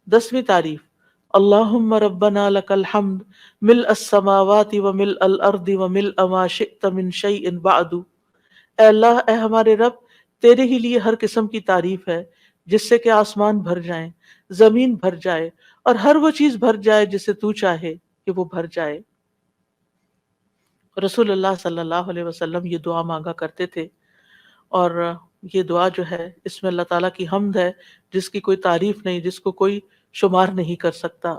10ویں تعریف، اللہم ربنا لک الحمد ملء السماوات وملء الارض وملء ما شئت من شیء بعد۔ اے اللہ، اے ہمارے رب، تیرے ہی لیے ہر قسم کی تعریف ہے جس سے کہ آسمان بھر جائیں، زمین بھر جائے، اور ہر وہ چیز بھر جائے جسے تو چاہے کہ وہ بھر جائے۔ رسول اللہ صلی اللہ علیہ وسلم یہ دعا مانگا کرتے تھے، اور یہ دعا جو ہے اس میں اللہ تعالیٰ کی حمد ہے جس کی کوئی تعریف نہیں، جس کو کوئی شمار نہیں کر سکتا۔